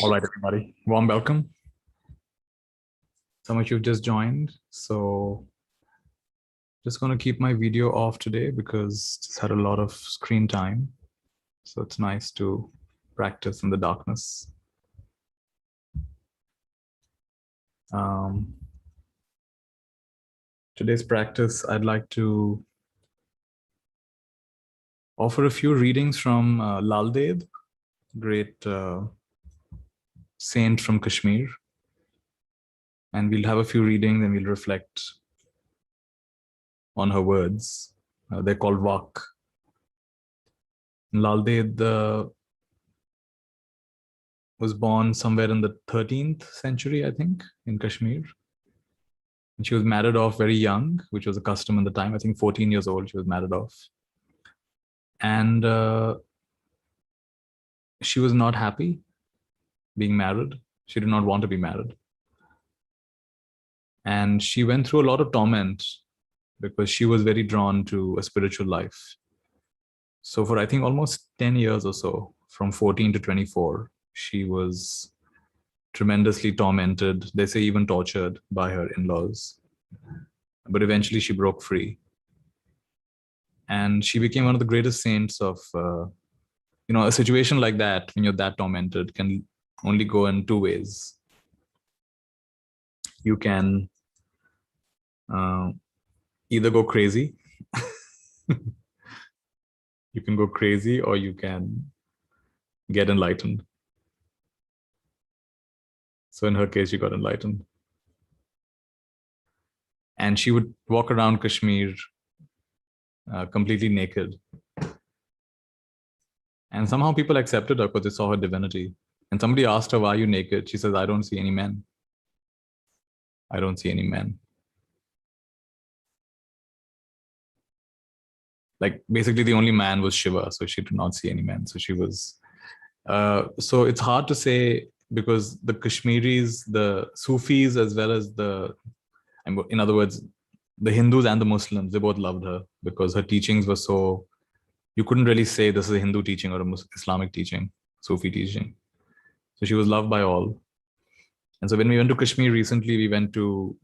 All right, everybody. Warm welcome. Some of you have just joined. So just going to keep my video off today because just had a lot of screen time. So it's nice to practice in the darkness. Today's practice, I'd like to offer a few readings from Lalded, great saint from Kashmir. And we'll have a few readings and we'll reflect on her words. They're called Vak. Lalded was born somewhere in the 13th century, I think, in Kashmir. And she was married off very young, which was a custom in the time. I think 14 years old, she was married off. And she was not happy being married. She did not want to be married. And she went through a lot of torment because she was very drawn to a spiritual life. So for, I think, almost 10 years or so, from 14 to 24, she was tremendously tormented, they say even tortured by her in-laws. But eventually she broke free. And she became one of the greatest saints of, a situation like that, when you're that tormented, can only go in two ways. You can either go crazy, you can go crazy, or you can get enlightened. So in her case, she got enlightened. And she would walk around Kashmir completely naked. And somehow people accepted her because they saw her divinity. And somebody asked her, why are you naked? She says, I don't see any men. I don't see any men. Like basically the only man was Shiva. So she did not see any men. So she was, so it's hard to say because the Kashmiris, the Sufis, as well as in other words, the Hindus and the Muslims, they both loved her because her teachings were so, you couldn't really say this is a Hindu teaching or a Islamic teaching, Sufi teaching. So she was loved by all. And so when we went to Kashmir recently, we went to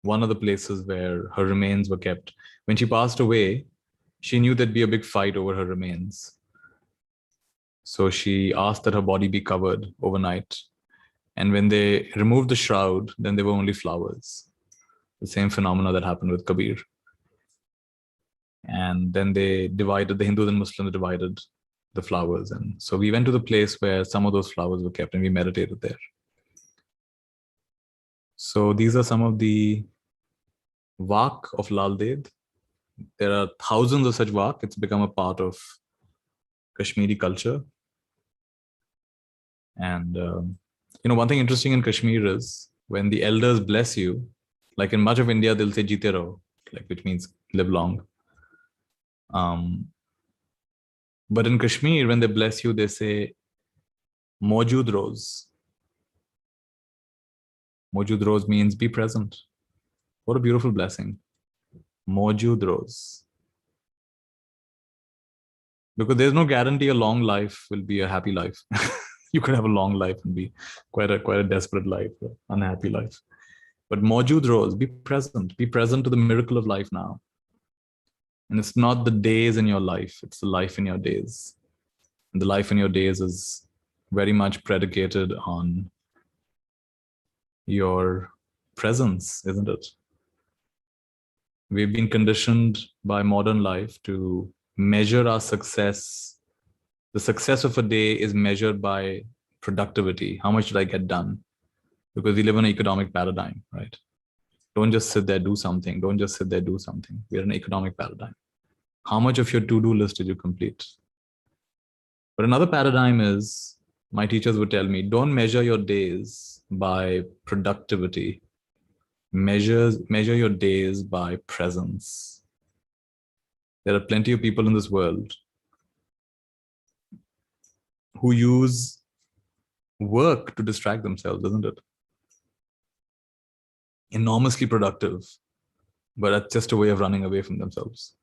one of the places where her remains were kept. When she passed away, she knew there'd be a big fight over her remains. So she asked that her body be covered overnight. And when they removed the shroud, then there were only flowers. The same phenomena that happened with Kabir. And then they divided, the Hindus and Muslims divided the flowers. And so we went to the place where some of those flowers were kept and we meditated there. So these are some of the Vak of Lalded. There are thousands of such Vak. It's become a part of Kashmiri culture. And, one thing interesting in Kashmir is when the elders bless you, like in much of India, they'll say Jeete raho, like, which means live long. But in Kashmir, when they bless you, they say Maujud Roz. Maujud Roz means be present. What a beautiful blessing. Maujud Roz. Because there's no guarantee a long life will be a happy life. You could have a long life and be quite a desperate life, unhappy life. But Maujud Roz, be present to the miracle of life now. And it's not the days in your life, it's the life in your days. And the life in your days is very much predicated on your presence, isn't it? We've been conditioned by modern life to measure our success. The success of a day is measured by productivity. How much did I get done? Because we live in an economic paradigm, right? Don't just sit there, do something. Don't just sit there, do something. We're in an economic paradigm. How much of your to-do list did you complete? But another paradigm is, my teachers would tell me, don't measure your days by productivity. Measure your days by presence. There are plenty of people in this world who use work to distract themselves, isn't it? Enormously productive, but that's just a way of running away from themselves.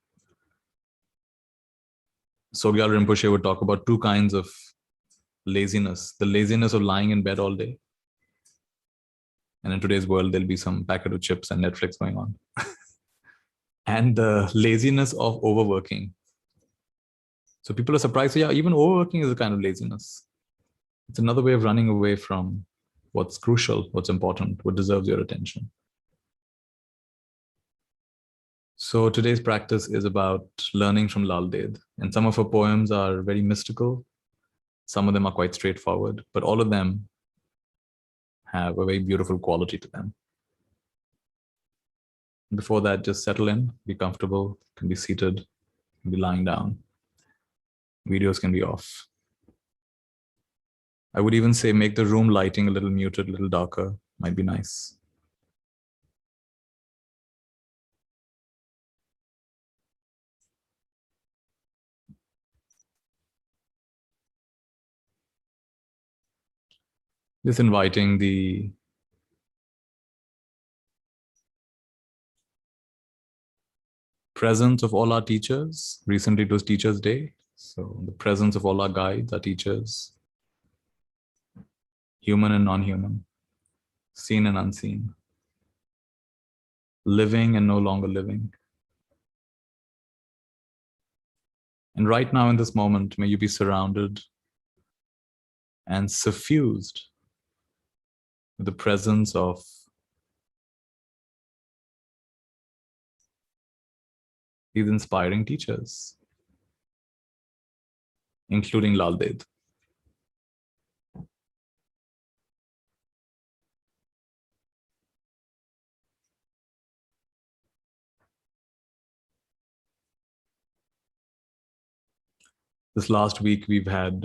Sogyal Rinpoche would talk about two kinds of laziness, the laziness of lying in bed all day. And in today's world, there'll be some packet of chips and Netflix going on. And the laziness of overworking. So people are surprised. So yeah, even overworking is a kind of laziness. It's another way of running away from what's crucial, what's important, what deserves your attention. So today's practice is about learning from Lalded. And some of her poems are very mystical. Some of them are quite straightforward, but all of them have a very beautiful quality to them. Before that, just settle in, be comfortable, can be seated, can be lying down. Videos can be off. I would even say make the room lighting a little muted, a little darker, might be nice. Just inviting the presence of all our teachers. Recently it was Teachers' Day. So the presence of all our guides, our teachers, human and non-human, seen and unseen, living and no longer living. And right now in this moment, may you be surrounded and suffused with the presence of these inspiring teachers, including Lalded. This last week, we've had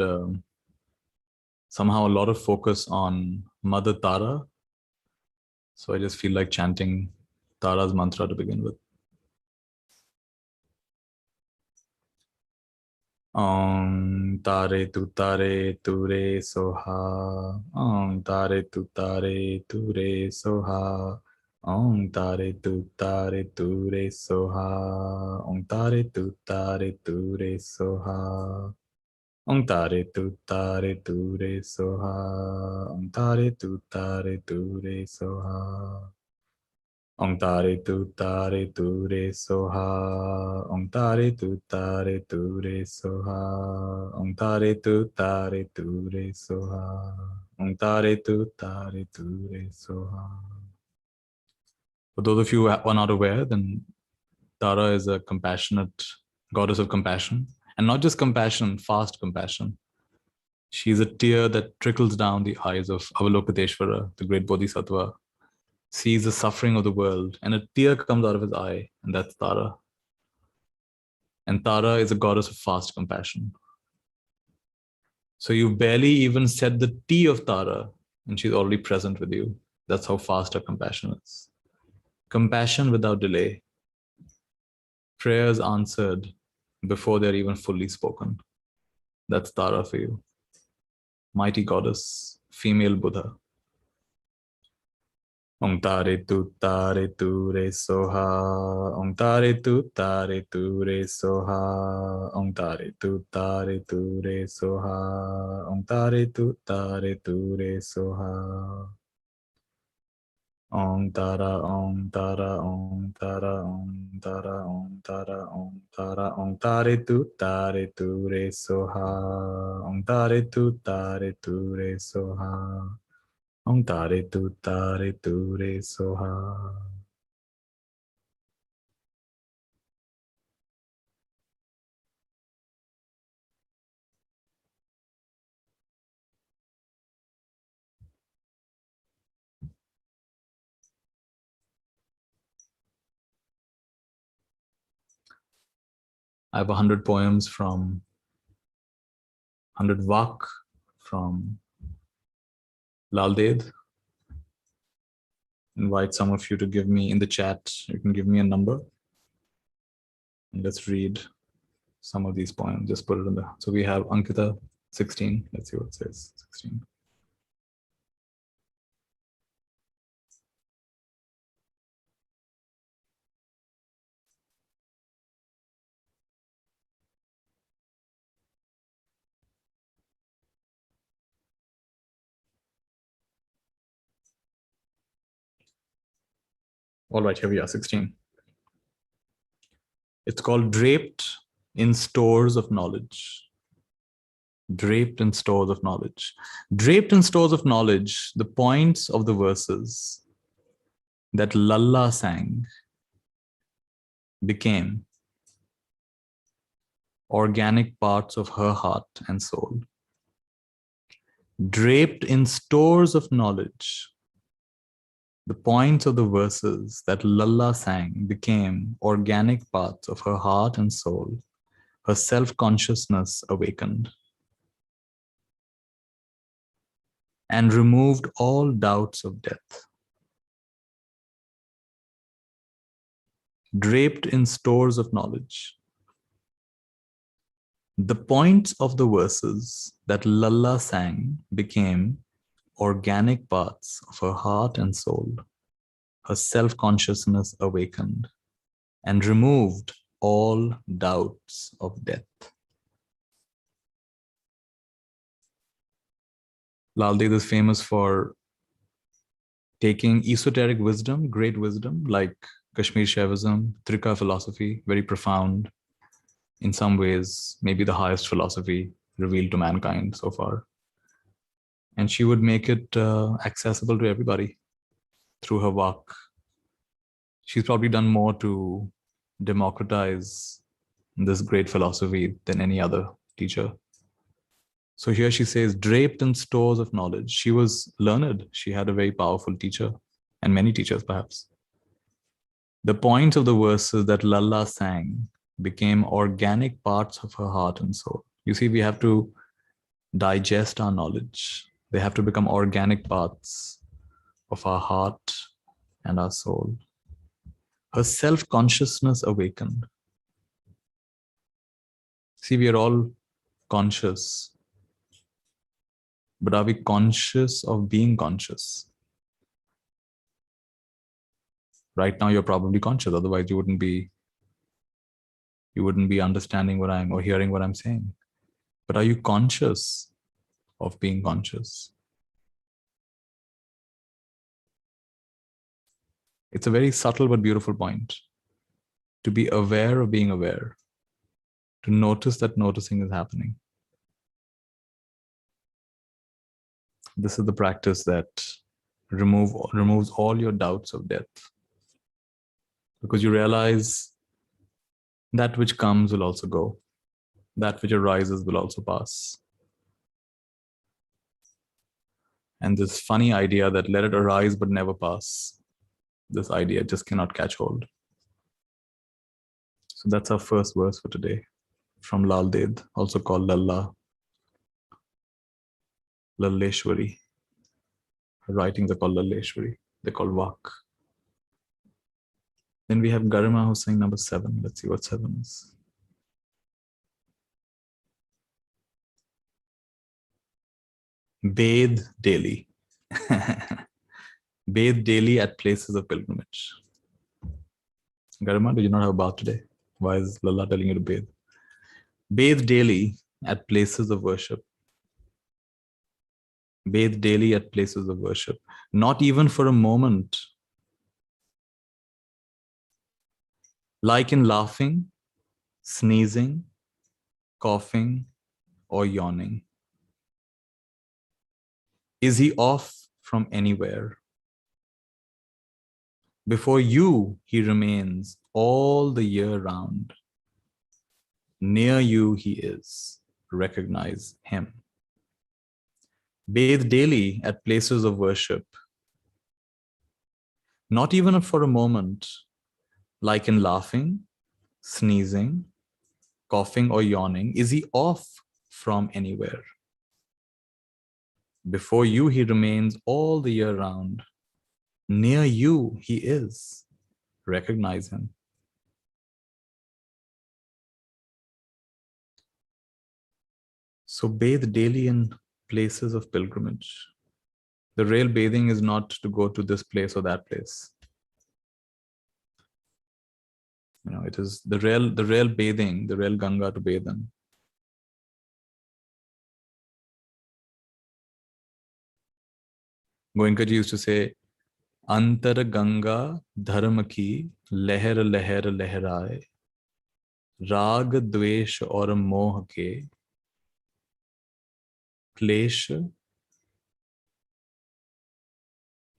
somehow a lot of focus on Mother Tara. So I just feel like chanting Tara's mantra to begin with. Om Tare Tu Re Soha. Om Tare Tu Re Soha. Om Tare Tu Re Soha. Om Tare Tu Re Soha. Om Tare Tu Re Soha. Om Tare Tu Re Soha. Om Tare Tu Re Soha. Om Tare Tu Re Soha. Om Tare Tu Re Soha. Om Tare Tu Re Soha. For those of you who are not aware, then Tara is a compassionate goddess of compassion. And not just compassion, fast compassion. She is a tear that trickles down the eyes of Avalokiteshvara, the great Bodhisattva, sees the suffering of the world, and a tear comes out of his eye, and that's Tara. And Tara is a goddess of fast compassion. So you barely even said the T of Tara, and she's already present with you. That's how fast her compassion is. Compassion without delay. Prayers answered before they're even fully spoken. That's Tara for you. Mighty goddess, female Buddha. Om Tare Tu Re Soha. Om Tare Tu Re Soha. Om Tare Tu Re Soha. Om Tare Tu Re Soha. Om Tara Om Tara Om Tara Om Tara Om Tara Om Tara Om Tare Tu Re Soha. Om Tare Tu Re Soha. Om Tare Tu Re Soha. I have 100 poems from 100 Vak from Lalded. Invite some of you to give me in the chat. You can give me a number. And let's read some of these poems. Just put it in the. So we have Ankita 16. Let's see what it says. 16. All right, here we are, 16. It's called Draped in Stores of Knowledge. Draped in stores of knowledge. Draped in stores of knowledge, the points of the verses that Lalla sang became organic parts of her heart and soul. Draped in stores of knowledge, the points of the verses that Lalla sang became organic parts of her heart and soul. Her self-consciousness awakened and removed all doubts of death. Draped in stores of knowledge, the points of the verses that Lalla sang became organic parts of her heart and soul. Her self-consciousness awakened and removed all doubts of death. Lalded is famous for taking esoteric wisdom, great wisdom, like Kashmir Shaivism, Trika philosophy, very profound, in some ways, maybe the highest philosophy revealed to mankind so far. And she would make it accessible to everybody through her work. She's probably done more to democratize this great philosophy than any other teacher. So here she says, draped in stores of knowledge. She was learned. She had a very powerful teacher, and many teachers perhaps. The points of the verses that Lalla sang became organic parts of her heart and soul. You see, we have to digest our knowledge. They have to become organic parts of our heart and our soul. Her self-consciousness awakened. See, we are all conscious, but are we conscious of being conscious? Right now, you're probably conscious. Otherwise, you wouldn't be understanding what I'm or hearing what I'm saying. But are you conscious of being conscious? It's a very subtle but beautiful point. To be aware of being aware. To notice that noticing is happening. This is the practice that removes all your doubts of death. Because you realize that which comes will also go. That which arises will also pass. And this funny idea that let it arise but never pass, this idea just cannot catch hold. So that's our first verse for today, from Lalded, also called Lalla, Lalleshwari. Her writings are called Lalleshwari. They're called Vak. Then we have Garima who's saying number 7. Let's see what 7 is. Bathe daily. Bathe daily at places of pilgrimage. Garima, did you not have a bath today? Why is Lalla telling you to bathe? Bathe daily at places of worship. Bathe daily at places of worship. Not even for a moment. Like in laughing, sneezing, coughing, or yawning. Is he off from anywhere? Before you, he remains all the year round. Near you, he is. Recognize him. Bathe daily at places of worship. Not even for a moment, like in laughing, sneezing, coughing, or yawning. Is he off from anywhere? Before you, he remains all the year round. Near you, he is. Recognize him. So bathe daily in places of pilgrimage. The real bathing is not to go to this place or that place. You know, it is the real bathing, the real Ganga to bathe in. Goenkaji used to say, अंतर गंगा धर्म की लहर लहर लहराए, राग द्वेष और मोह के क्लेश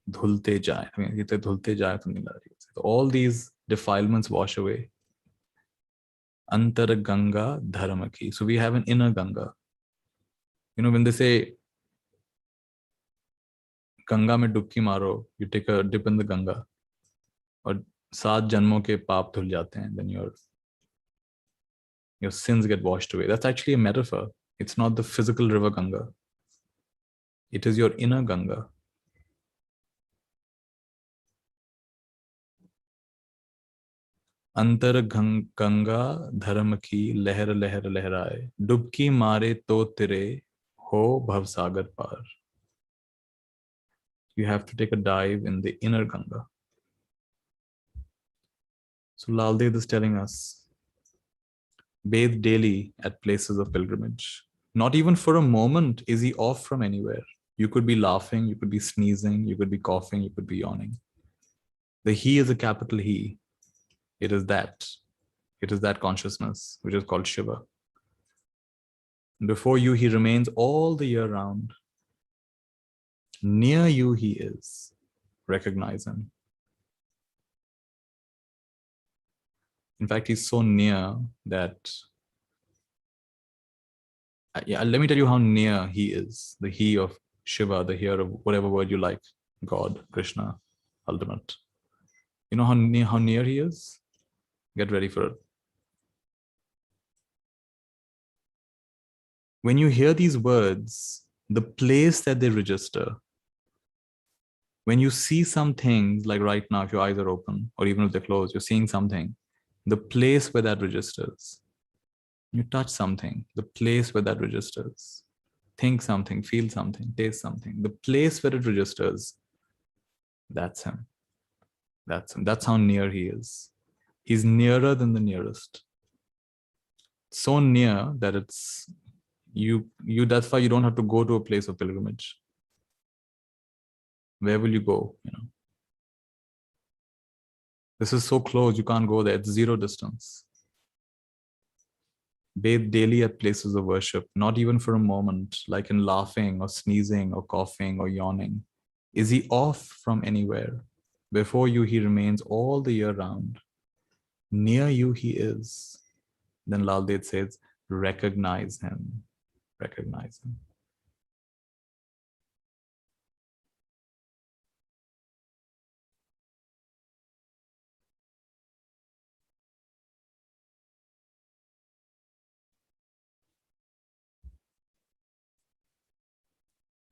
धुलते जाए. I mean, ये तो धुलते जाए तो नहीं ला रही. So all these defilements wash away. Antar Ganga Dharma ki. So we have an inner Ganga. You know, when they say Ganga में डुबकी मारो, you take a dip in the Ganga, और 7 जन्मों के पाप धुल जाते हैं, then your sins get washed away. That's actually a metaphor. It's not the physical river Ganga. It is your inner Ganga. अंतर गंगा धर्म की लहर लहर लहराए, डुबकी मारे तो तेरे हो भवसागर पार. You have to take a dive in the inner Ganga. So Lalded is telling us, bathe daily at places of pilgrimage. Not even for a moment is he off from anywhere. You could be laughing, you could be sneezing, you could be coughing, you could be yawning. The he is a capital He. It is that. It is that consciousness, which is called Shiva. Before you, he remains all the year round. Near you, he is. Recognize him. In fact, he's so near that, let me tell you how near he is. The he of Shiva, the here of whatever word you like, God, Krishna, ultimate. You know how near he is? Get ready for it. When you hear these words, the place that they register, when you see some things, like right now, if your eyes are open, or even if they're closed, you're seeing something, the place where that registers. You touch something, the place where that registers. Think something, feel something, taste something. The place where it registers, that's him. That's him. That's how near he is. He's nearer than the nearest. So near that it's you. That's why you don't have to go to a place of pilgrimage. Where will you go? This is so close, you can't go there. It's zero distance. Bathe daily at places of worship, not even for a moment, like in laughing or sneezing or coughing or yawning. Is he off from anywhere? Before you, he remains all the year round. Near you, he is. Then Lalded says, recognize him. Recognize him.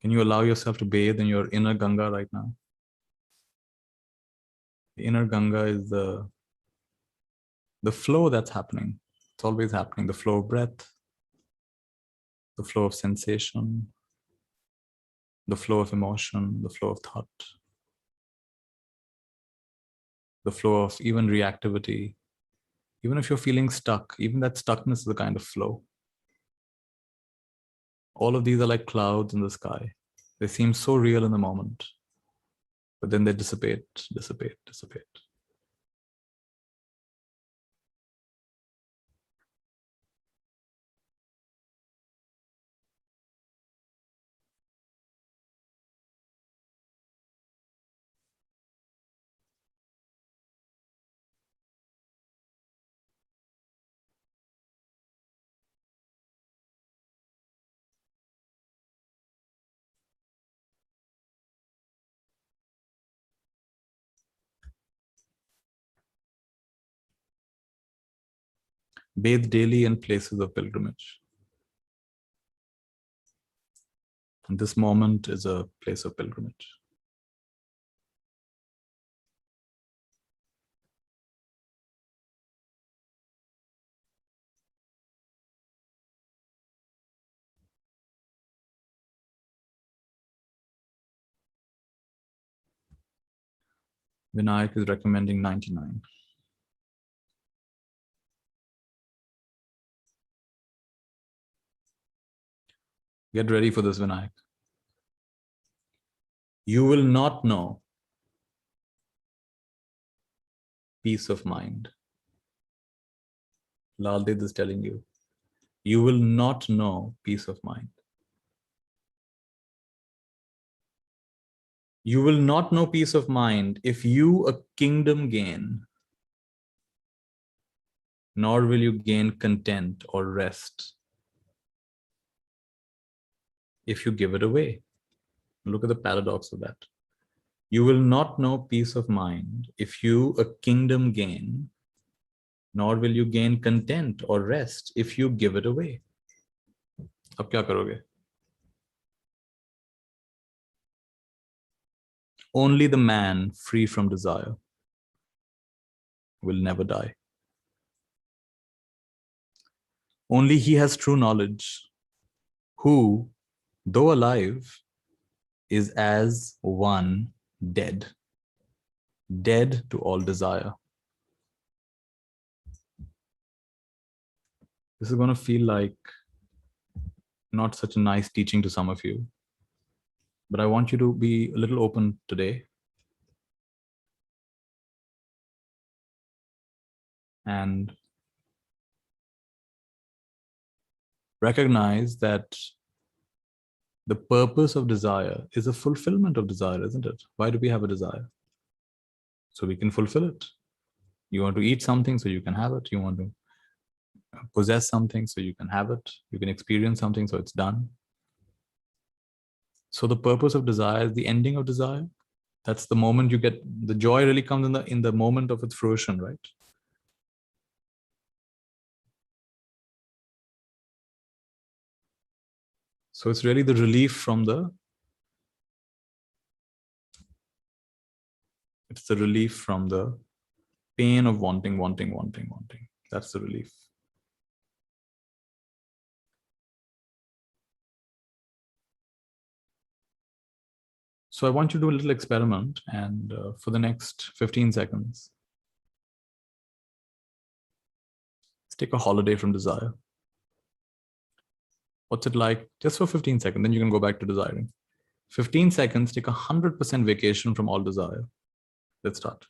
Can you allow yourself to bathe in your inner Ganga right now? The inner Ganga is the flow that's happening. It's always happening. The flow of breath, the flow of sensation, the flow of emotion, the flow of thought, the flow of even reactivity. Even if you're feeling stuck, even that stuckness is a kind of flow. All of these are like clouds in the sky. They seem so real in the moment, but then they dissipate, dissipate, dissipate. Bathe daily in places of pilgrimage. And this moment is a place of pilgrimage. Vinayak is recommending 99. Get ready for this, Vinayak. You will not know peace of mind. Lalded is telling you, you will not know peace of mind. You will not know peace of mind if you a kingdom gain, nor will you gain content or rest if you give it away. Look at the paradox of that. You will not know peace of mind if you a kingdom gain, nor will you gain content or rest if you give it away. अब क्या करोगे? Only the man free from desire will never die. Only he has true knowledge, who, though alive, is as one dead, dead to all desire. This is going to feel like not such a nice teaching to some of you, but I want you to be a little open today and recognize that the purpose of desire is a fulfillment of desire, isn't it? Why do we have a desire? So we can fulfill it. You want to eat something, so you can have it. You want to possess something, so you can have it. You can experience something, so it's done. So the purpose of desire is the ending of desire. That's the moment you get, the joy really comes in the moment of its fruition, right? So it's really the relief from it's the relief from the pain of wanting. That's the relief. So I want you to do a little experiment, and for the next 15 seconds, let's take a holiday from desire. What's it like? Just for 15 seconds, then you can go back to desiring. 15 seconds, take 100% vacation from all desire. Let's start.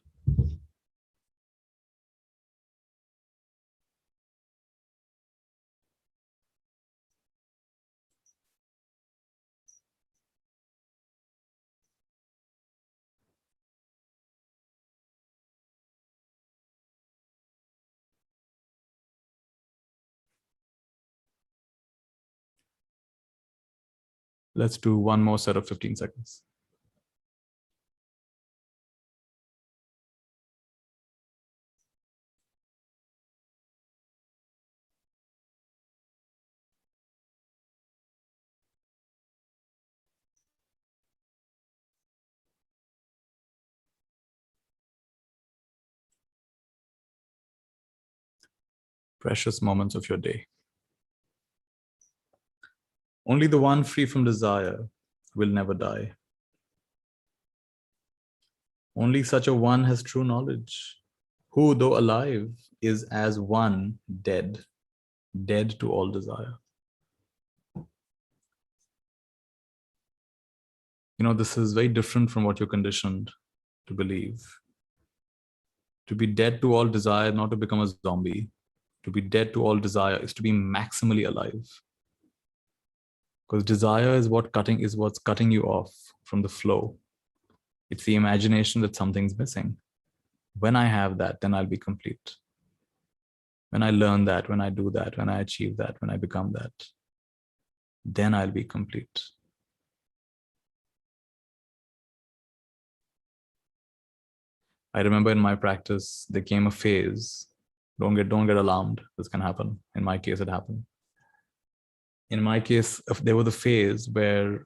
Let's do one more set of 15 seconds. Precious moments of your day. Only the one free from desire will never die. Only such a one has true knowledge, who, though alive, is as one dead, dead to all desire. You know, this is very different from what you're conditioned to believe. To be dead to all desire, not to become a zombie. To be dead to all desire is to be maximally alive. Because desire is what's cutting you off from the flow. It's the imagination that something's missing. When I have that, then I'll be complete. When I learn that, when I do that, when I achieve that, when I become that, then I'll be complete. I remember in my practice, there came a phase. Don't get alarmed. This can happen. In my case, it happened. In my case, there was a phase where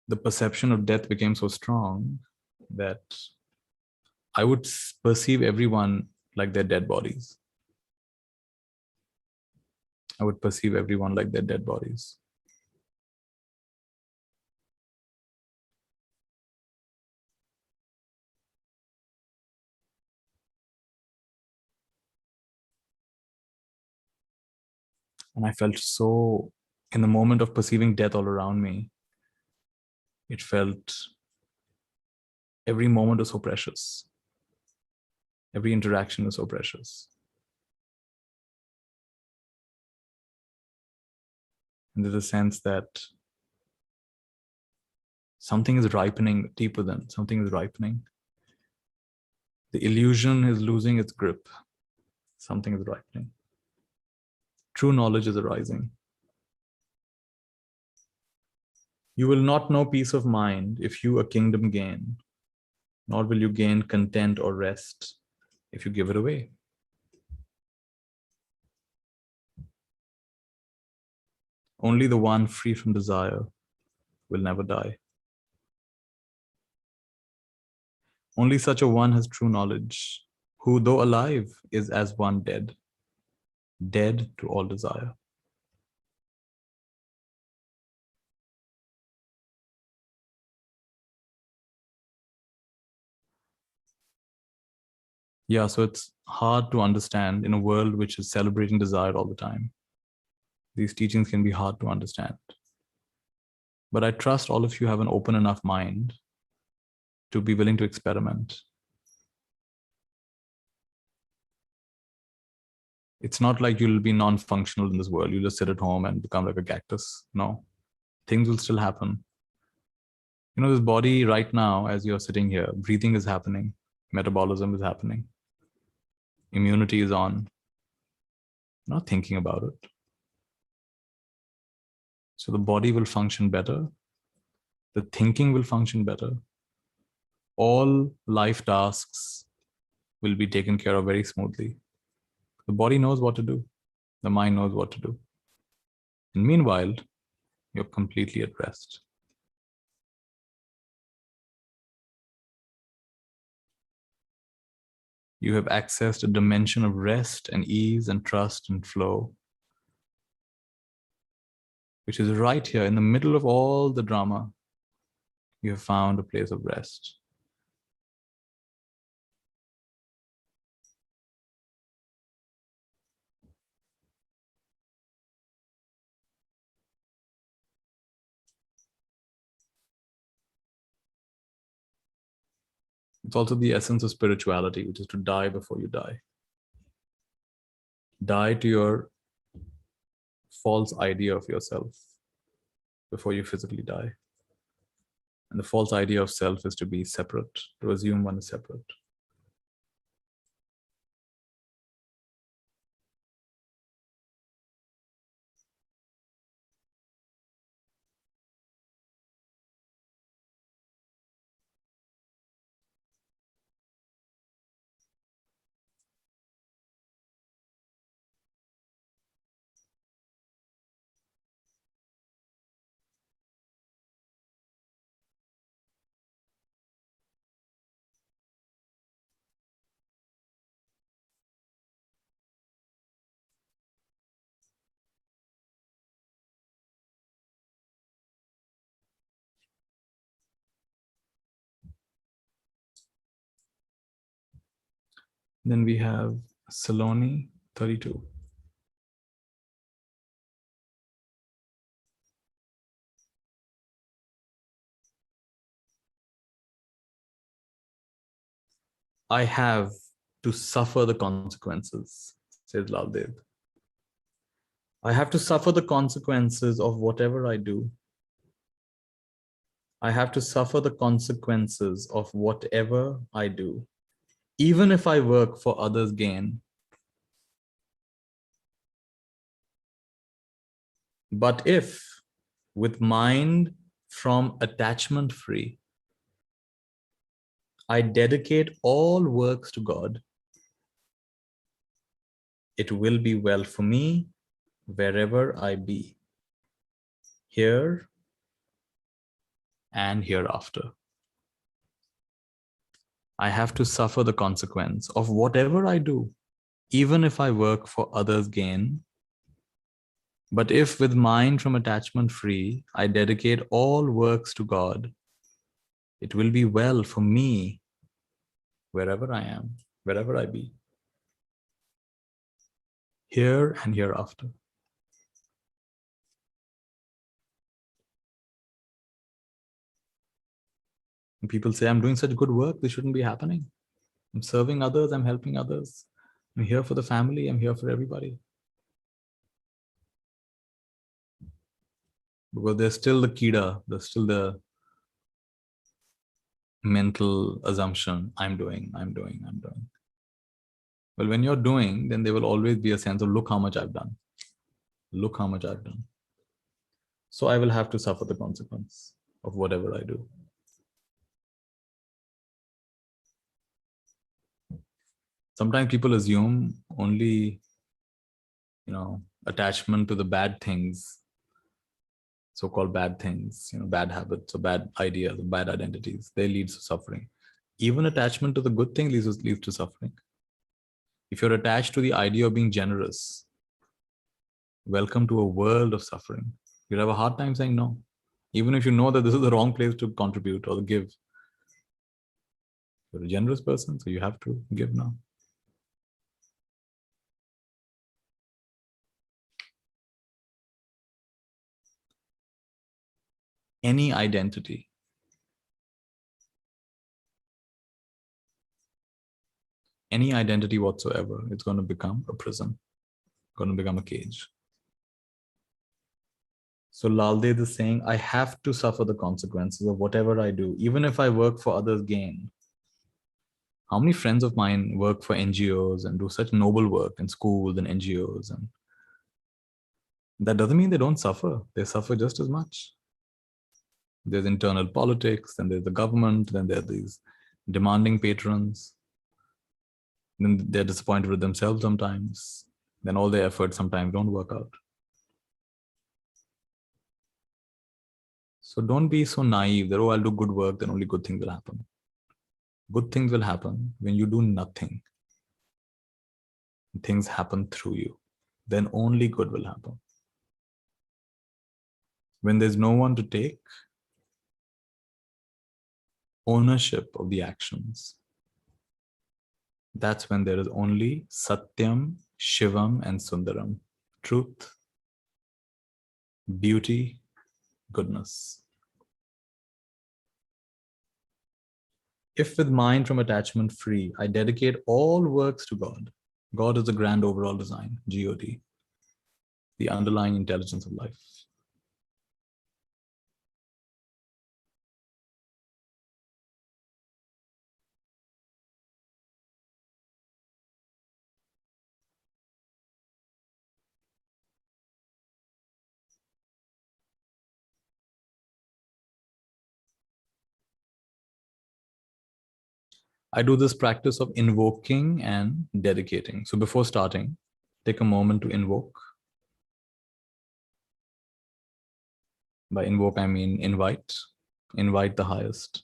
the perception of death became so strong that I would perceive everyone like their dead bodies. I would perceive everyone like their dead bodies. And I felt so, in the moment of perceiving death all around me, it felt every moment was so precious. Every interaction is so precious. And there's a sense that something is ripening deep within, something is ripening. The illusion is losing its grip. Something is ripening. True knowledge is arising. You will not know peace of mind if you a kingdom gain, nor will you gain content or rest if you give it away. Only the one free from desire will never die. Only such a one has true knowledge, who though alive is as one dead, dead to all desire. Yeah, so it's hard to understand in a world which is celebrating desire all the time. These teachings can be hard to understand. But I trust all of you have an open enough mind to be willing to experiment. It's not like you'll be non-functional in this world. You just sit at home and become like a cactus. No, things will still happen. You know, this body right now, as you're sitting here, breathing is happening, metabolism is happening, immunity is on. You're not thinking about it. So the body will function better. The thinking will function better. All life tasks will be taken care of very smoothly. The body knows what to do. The mind knows what to do. And meanwhile, you're completely at rest. You have accessed a dimension of rest and ease and trust and flow, which is right here in the middle of all the drama. You have found a place of rest. It's also the essence of spirituality, which is to die before you die. Die to your false idea of yourself before you physically die. And the false idea of self is to be separate, to assume one is separate. Then we have Saloni 32. I have to suffer the consequences, says Lalded. I have to suffer the consequences of whatever I do. I have to suffer the consequences of whatever I do, even if I work for others' gain. But if, with mind from attachment free, I dedicate all works to God, it will be well for me wherever I be, here and hereafter. I have to suffer the consequence of whatever I do, even if I work for others' gain. But if with mind from attachment free, I dedicate all works to God, it will be well for me wherever I am, wherever I be, here and hereafter. And people say, I'm doing such good work, this shouldn't be happening. I'm serving others, I'm helping others. I'm here for the family, I'm here for everybody. Because there's still the kida, there's still the mental assumption, I'm doing. Well, when you're doing, then there will always be a sense of, look how much I've done. Look how much I've done. So I will have to suffer the consequence of whatever I do. Sometimes people assume only, attachment to the bad things, so-called bad things, bad habits or bad ideas or bad identities, they lead to suffering. Even attachment to the good thing leads to suffering. If you're attached to the idea of being generous, welcome to a world of suffering. You'll have a hard time saying no, even if you know that this is the wrong place to contribute or give. You're a generous person, so you have to give now. Any identity, whatsoever, it's going to become a prison, going to become a cage. So Lalded is saying, I have to suffer the consequences of whatever I do, even if I work for others' gain. How many friends of mine work for NGOs and do such noble work in schools and NGOs? And that doesn't mean they don't suffer. They suffer just as much. There's internal politics, then there's the government, then there are these demanding patrons. Then they're disappointed with themselves sometimes. Then all their efforts sometimes don't work out. So don't be so naive that, oh, I'll do good work, then only good things will happen. Good things will happen when you do nothing. Things happen through you. Then only good will happen. When there's no one to take ownership of the actions, that's when there is only Satyam, Shivam, and Sundaram. Truth, beauty, goodness. If with mind from attachment free, I dedicate all works to God. God is the grand overall design, God, the underlying intelligence of life. I do this practice of invoking and dedicating. So before starting, take a moment to invoke. By invoke, I mean invite. Invite the highest.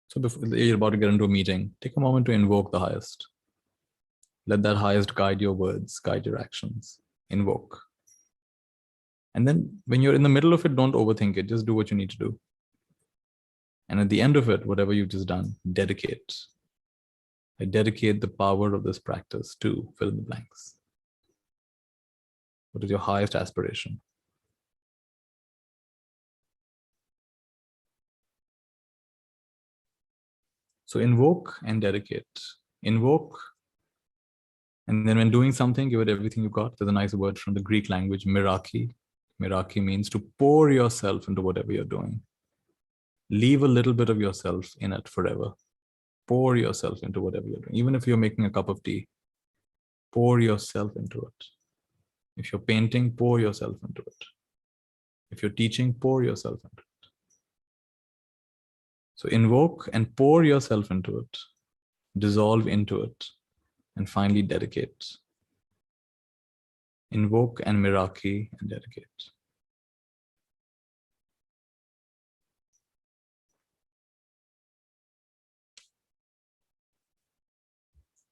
So before you're about to get into a meeting, take a moment to invoke the highest. Let that highest guide your words, guide your actions. Invoke. And then when you're in the middle of it, don't overthink it. Just do what you need to do. And at the end of it, whatever you've just done, dedicate. I dedicate the power of this practice to fill in the blanks. What is your highest aspiration? So invoke and dedicate. Invoke, and then when doing something, give it everything you got. There's a nice word from the Greek language, miraki. Miraki means to pour yourself into whatever you're doing. Leave a little bit of yourself in it forever. Pour yourself into whatever you're doing. Even if you're making a cup of tea, pour yourself into it. If you're painting, pour yourself into it. If you're teaching, pour yourself into it. So invoke and pour yourself into it. Dissolve into it. And finally dedicate. Invoke and miraki and dedicate.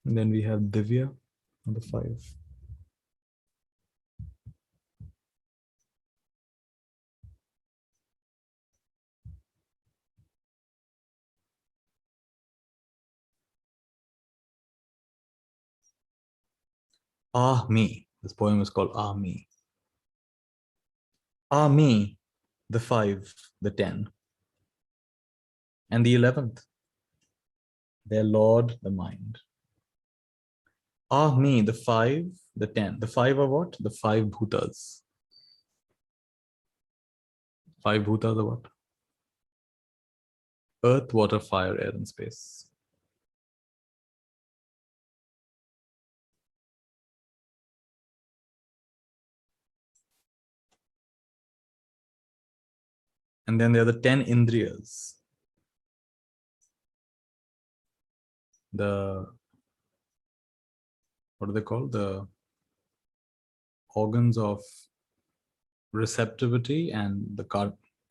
And then we have Divya, number 5. Ah, me. This poem is called Ah, me. Ah, me, the 5, the 10, and the 11th. their lord, the mind. Me, the 5, the 10. The 5 are what? The 5 bhutas. 5 bhutas are what? Earth, water, fire, air, and space. And then there are the 10 indriyas. What are they called? The organs of receptivity and the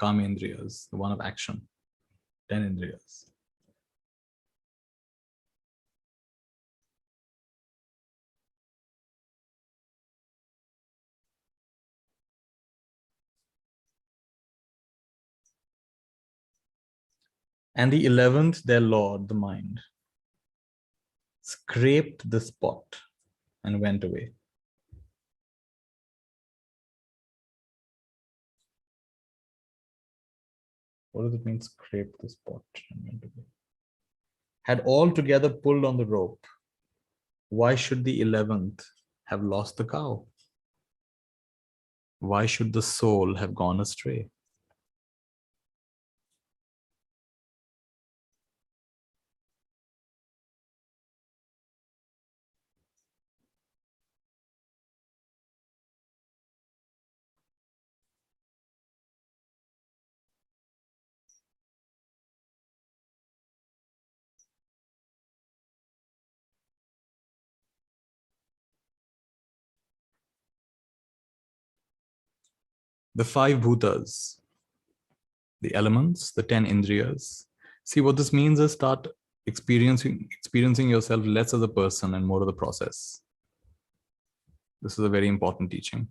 karmendriyas, the one of action. 10 indriyas. And the 11th, their lord, the mind, scraped the spot and went away. What does it mean, scrape the spot and went away? Had altogether pulled on the rope. Why should the 11th have lost the cow? Why should the soul have gone astray? The 5 bhutas, the elements, the 10 indriyas. See, what this means is start experiencing yourself less as a person and more of the process. This is a very important teaching.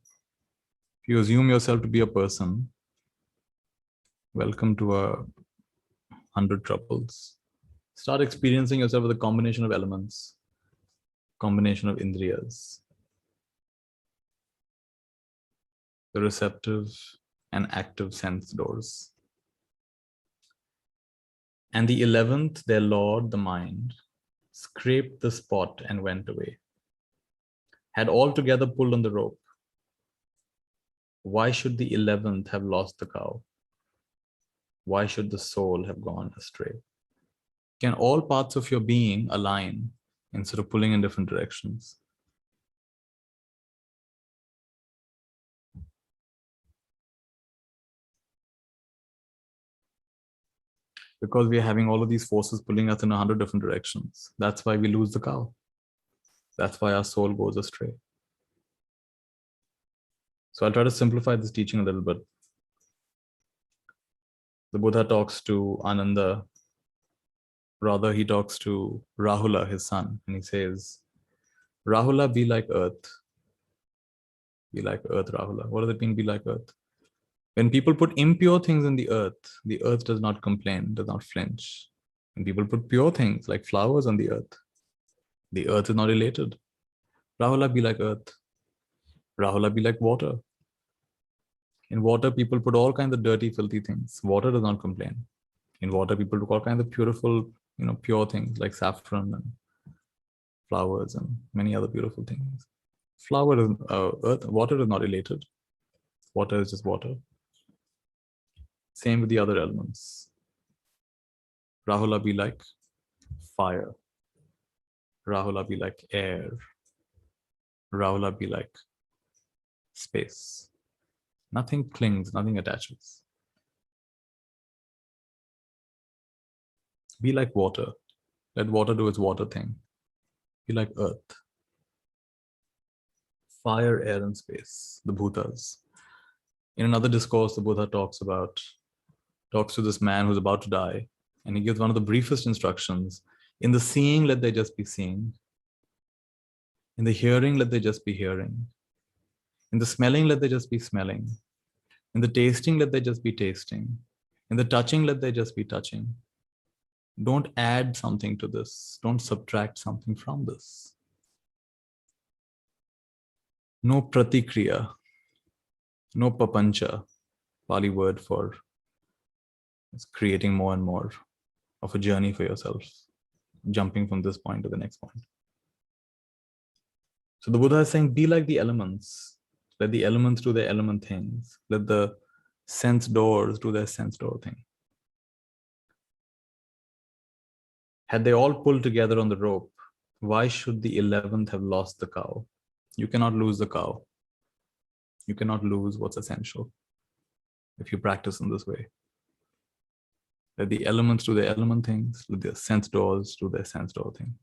If you assume yourself to be a person, welcome to 100 troubles. Start experiencing yourself with a combination of elements, combination of indriyas, the receptive and active sense doors. And the 11th, their lord, the mind, scraped the spot and went away. Had altogether pulled on the rope. Why should the 11th have lost the cow? Why should the soul have gone astray? Can all parts of your being align instead of pulling in different directions? Because we are having all of these forces pulling us in 100 different directions. That's why we lose the cow. That's why our soul goes astray. So I'll try to simplify this teaching a little bit. The Buddha talks to Ananda. Rather, he talks to Rahula, his son, and he says, Rahula, be like earth. Be like earth, Rahula. What does it mean, be like earth? When people put impure things in the earth does not complain, does not flinch. When people put pure things like flowers on the earth is not elated. Rahula, be like earth. Rahula, be like water. In water, people put all kinds of dirty, filthy things. Water does not complain. In water, people do all kinds of beautiful, pure things like saffron and flowers and many other beautiful things. Water is not elated. Water is just water. Same with the other elements. Rahula, be like fire. Rahula, be like air. Rahula, be like space. Nothing clings, nothing attaches. Be like water. Let water do its water thing. Be like earth. Fire, air, and space, the bhutas. In another discourse, the Buddha talks to this man who's about to die, and he gives one of the briefest instructions. In the seeing, let there just be seeing. In the hearing, let there just be hearing. In the smelling, let there just be smelling. In the tasting, let there just be tasting. In the touching, let there just be touching. Don't add something to this. Don't subtract something from this. No pratikriya, no papancha, Pali word for creating more and more of a journey for yourself. jumping from this point to the next point. So the Buddha is saying, be like the elements. Let the elements do their element things. Let the sense doors do their sense door thing. Had they all pulled together on the rope, why should the 11th have lost the cow? You cannot lose the cow. You cannot lose what's essential if you practice in this way. Let the elements do their element things. Let the sense doors do their sense door thing.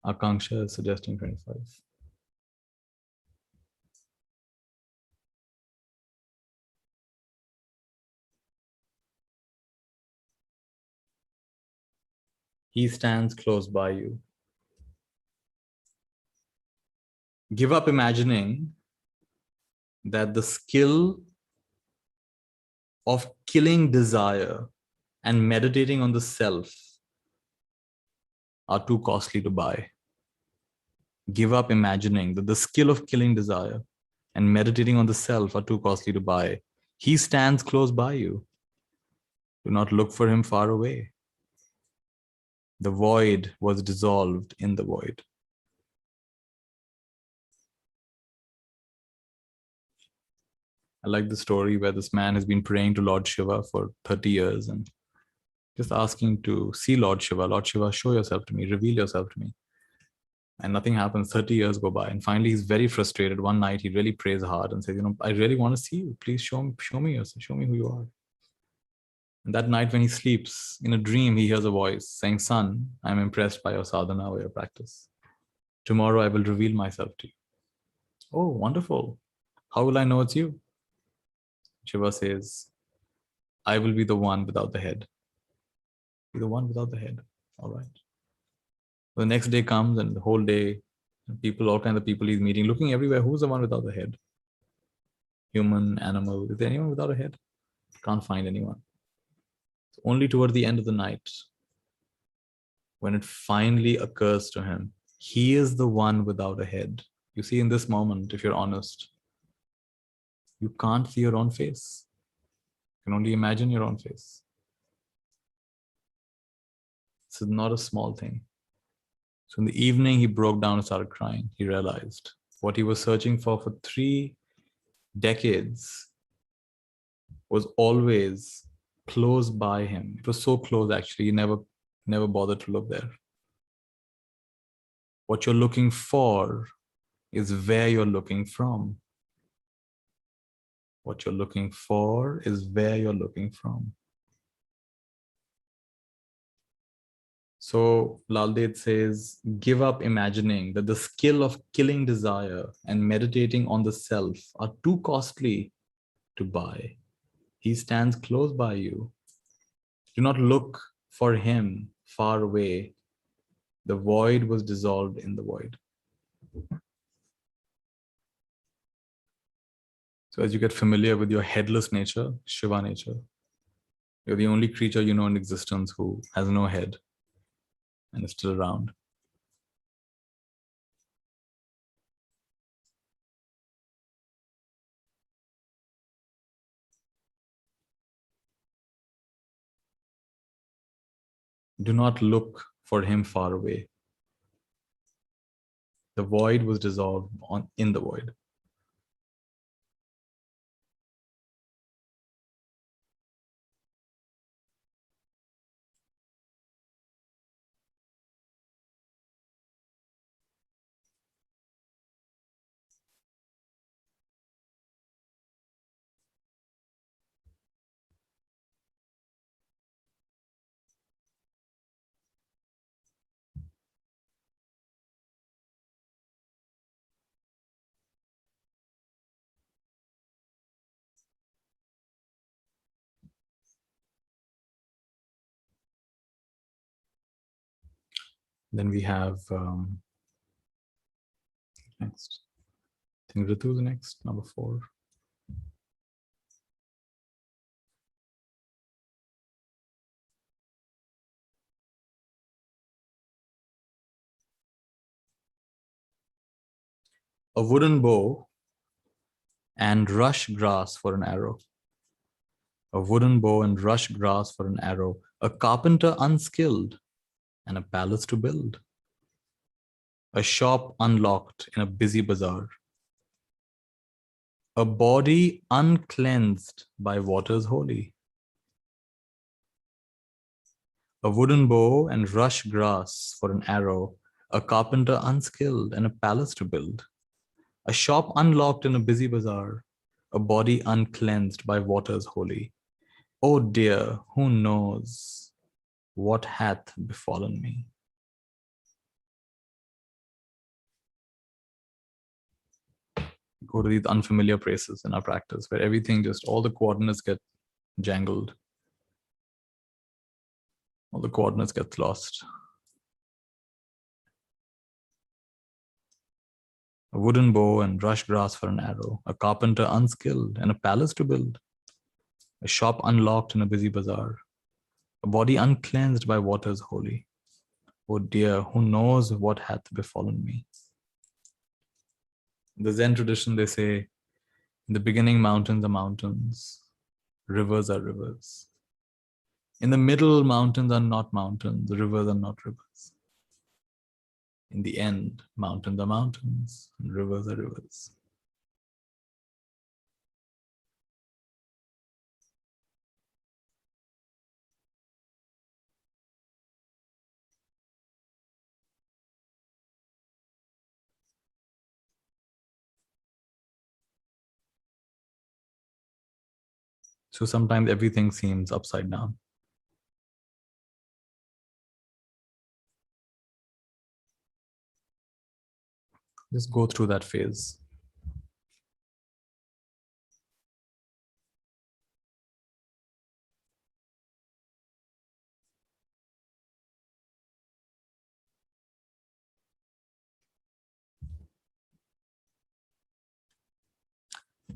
Akanksha is suggesting 25. He stands close by you. Give up imagining that the skill of killing desire and meditating on the self are too costly to buy. Give up imagining that the skill of killing desire and meditating on the self are too costly to buy. He stands close by you. Do not look for him far away. The void was dissolved in the void. I like the story where this man has been praying to Lord Shiva for 30 years and just asking to see Lord Shiva. Lord Shiva, show yourself to me, reveal yourself to me. And nothing happens. 30 years go by. And finally, he's very frustrated. One night, he really prays hard and says, I really want to see you. Please show me yourself. Show me who you are. And that night when he sleeps, in a dream, he hears a voice saying, son, I'm impressed by your sadhana or your practice. Tomorrow, I will reveal myself to you. Oh, wonderful. How will I know it's you? Shiva says, I will be the one without the head. Be the one without the head. All right. The next day comes and the whole day, people, all kinds of people he's meeting, looking everywhere. Who's the one without the head? Human, animal. Is there anyone without a head? Can't find anyone. So only toward the end of the night, when it finally occurs to him, he is the one without a head. You see, in this moment, if you're honest, you can't see your own face. You can only imagine your own face. This is not a small thing. So in the evening, he broke down and started crying. He realized what he was searching for 3 decades was always close by him. It was so close, actually, he never bothered to look there. What you're looking for is where you're looking from. What you're looking for is where you're looking from. So Lalded says, give up imagining that the skill of killing desire and meditating on the self are too costly to buy. He stands close by you. Do not look for him far away. The void was dissolved in the void. So as you get familiar with your headless nature, Shiva nature, you're the only creature you know in existence who has no head and is still around. Do not look for him far away. The void was dissolved in the void. Then we have next. I think Ritu is next, number 4. a wooden bow and rush grass for an arrow. A wooden bow and rush grass for an arrow. A carpenter unskilled and a palace to build. A shop unlocked in a busy bazaar. A body uncleansed by waters holy. A wooden bow and rush grass for an arrow. A carpenter unskilled and a palace to build. A shop unlocked in a busy bazaar. A body uncleansed by waters holy. Oh dear, who knows what hath befallen me? Go to these unfamiliar places in our practice where everything just, all the coordinates get jangled. All the coordinates get lost. A wooden bow and rush grass for an arrow. A carpenter unskilled and a palace to build. A shop unlocked in a busy bazaar. A body uncleansed by waters holy. Oh dear, who knows what hath befallen me? In the Zen tradition, they say, in the beginning, mountains are mountains, rivers are rivers. In the middle, mountains are not mountains, rivers are not rivers. In the end, mountains are mountains, and rivers are rivers. So sometimes everything seems upside down. Just go through that phase.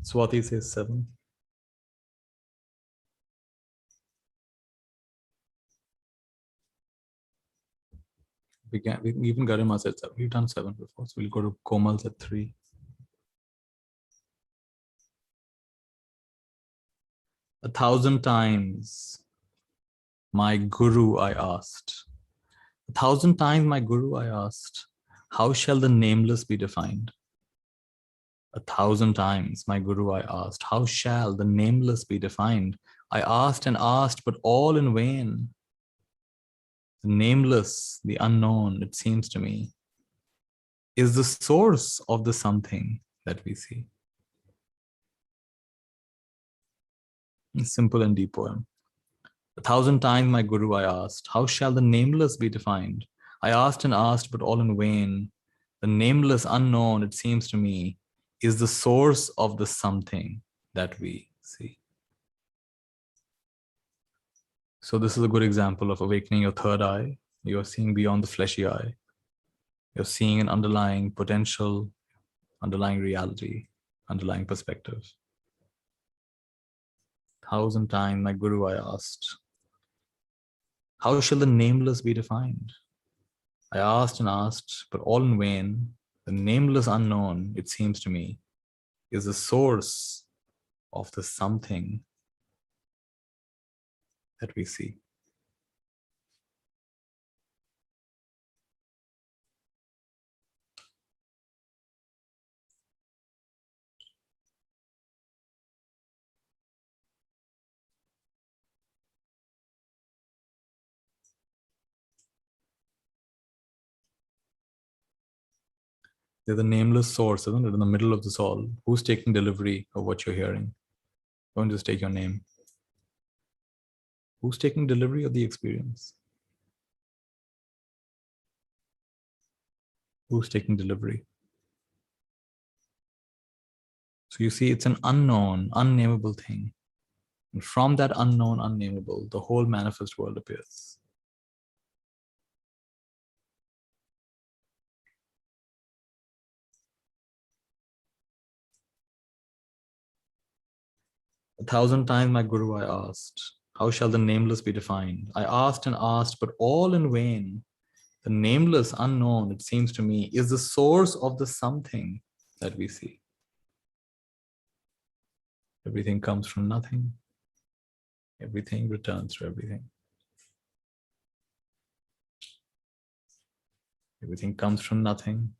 Swati says 7. Even Garima said 7. We've done 7 before, so we'll go to Komal's at 3. A thousand times my guru I asked. A thousand times my guru I asked, how shall the nameless be defined? A thousand times my guru I asked, how shall the nameless be defined? I asked and asked, but all in vain. The nameless, the unknown, it seems to me, is the source of the something that we see. A simple and deep poem. A thousand times my guru I asked, how shall the nameless be defined? I asked and asked, but all in vain. The nameless unknown, it seems to me, is the source of the something that we see. So this is a good example of awakening your third eye. You're seeing beyond the fleshy eye. You're seeing an underlying potential, underlying reality, underlying perspective. Thousand times my guru I asked, how shall the nameless be defined? I asked and asked, but all in vain. The nameless unknown, it seems to me, is the source of the something that we see. There's a nameless source, isn't it, in the middle of this all? Who's taking delivery of what you're hearing? Don't just take your name. Who's taking delivery of the experience? Who's taking delivery? So you see, it's an unknown, unnameable thing. And from that unknown, unnameable, the whole manifest world appears. A thousand times my guru I asked, how shall the nameless be defined? I asked and asked, but all in vain. The nameless unknown, it seems to me, is the source of the something that we see. Everything comes from nothing. Everything returns to everything. Everything comes from nothing,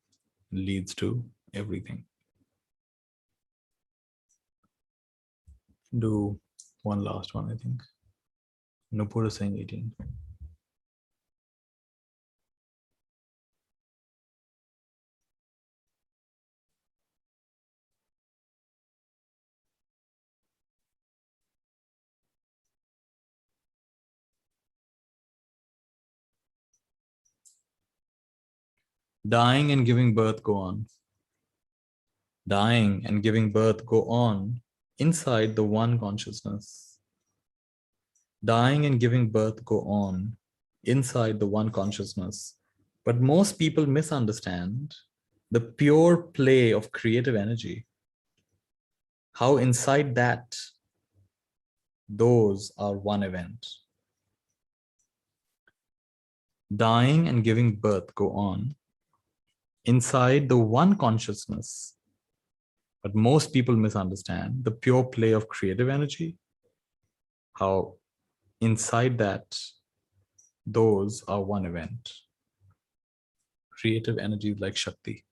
leads to everything. Do one last one, I think. Nupur is saying 18. Dying and giving birth go on. Dying and giving birth go on inside the one consciousness. Dying and giving birth go on inside the one consciousness. But most people misunderstand the pure play of creative energy. How inside that, those are one event. Dying and giving birth go on inside the one consciousness. But most people misunderstand the pure play of creative energy. How inside that, those are one event. Creative energy is like Shakti.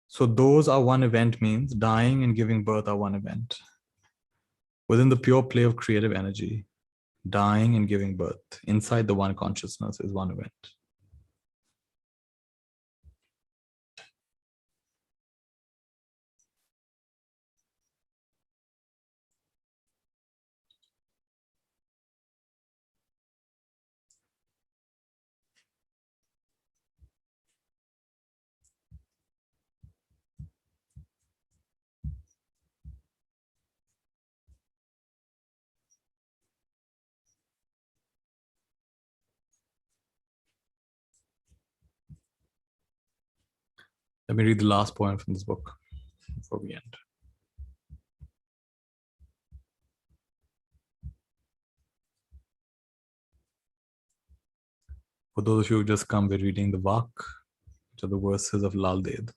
So those are one event means dying and giving birth are one event. Within the pure play of creative energy, dying and giving birth inside the one consciousness is one event. Let me read the last poem from this book before we end. For those of you who just come, we're reading the Vak, which are the verses of Lalded.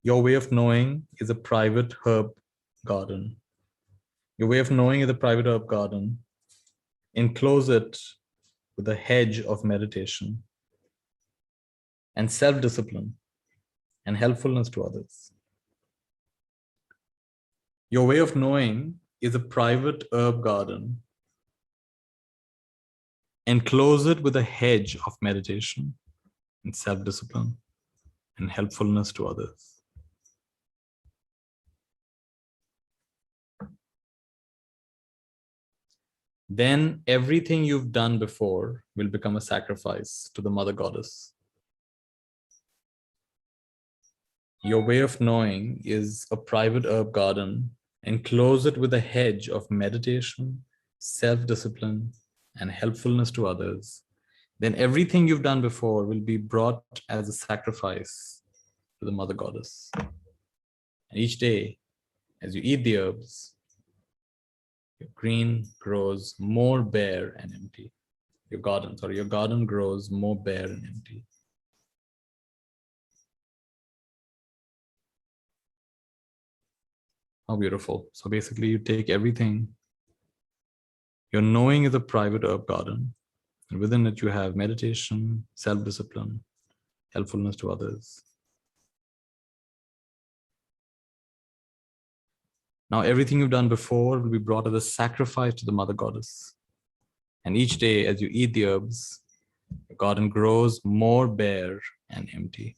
Your way of knowing is a private herb garden. Your way of knowing is a private herb garden. Enclose it with a hedge of meditation and self-discipline and helpfulness to others. Your way of knowing is a private herb garden. Enclose it with a hedge of meditation and self-discipline and helpfulness to others. Then everything you've done before will become a sacrifice to the Mother Goddess. Your way of knowing is a private herb garden. Enclose it with a hedge of meditation, self-discipline, and helpfulness to others. Then everything you've done before will be brought as a sacrifice to the Mother Goddess. And each day, as you eat the herbs, your green grows more bare and empty. Your garden grows more bare and empty. How beautiful. So basically you take everything. Your knowing is a private herb garden. And within it you have meditation, self-discipline, helpfulness to others. Now everything you've done before will be brought as a sacrifice to the Mother Goddess. And each day as you eat the herbs, the garden grows more bare and empty.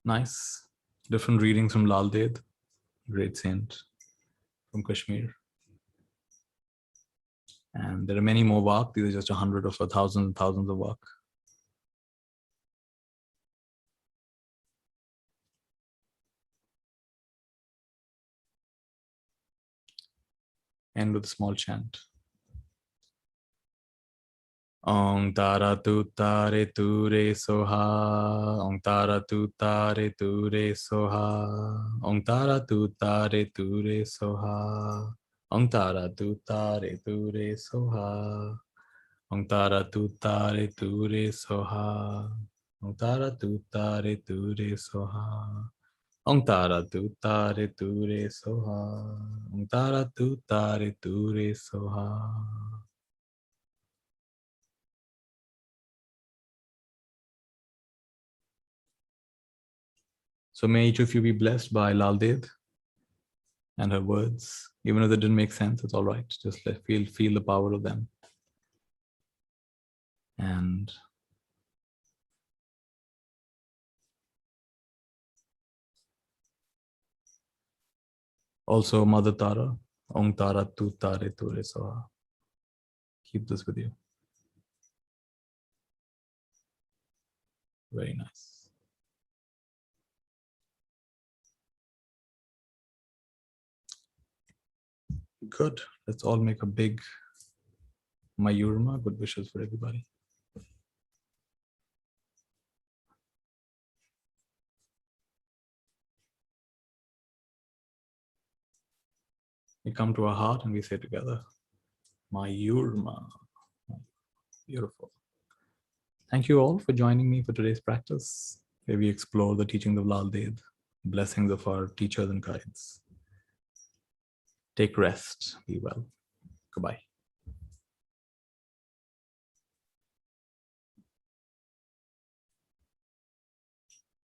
Nice. Different readings from Lalded, great saint from Kashmir. And there are many more Vak. These are just 100 of 1,000 and thousands of Vak. End with a small chant. Ong tara tu tare tu re soha. Ong tara tu tare tu re soha. Ong tara tu tare tu re soha. Ong tara tu tare tu re soha. Ong tara tu tare tu re soha. Ong tara tu tare tu re soha. Ong tara tu tare tu re soha. Ong tara tu tare tu re soha. So may each of you be blessed by Lalded and her words. Even if they didn't make sense, it's all right. Just feel the power of them. And also Mother Tara, Ong Tara Tu Tare Ture Soha. Keep this with you. Very nice. Good. Let's all make a big Mayurma. Good wishes for everybody. We come to our heart and we say together, Mayurma. Beautiful. Thank you all for joining me for today's practice, where we explore the teachings of Lalded, blessings of our teachers and guides. Take rest. Be well. Goodbye.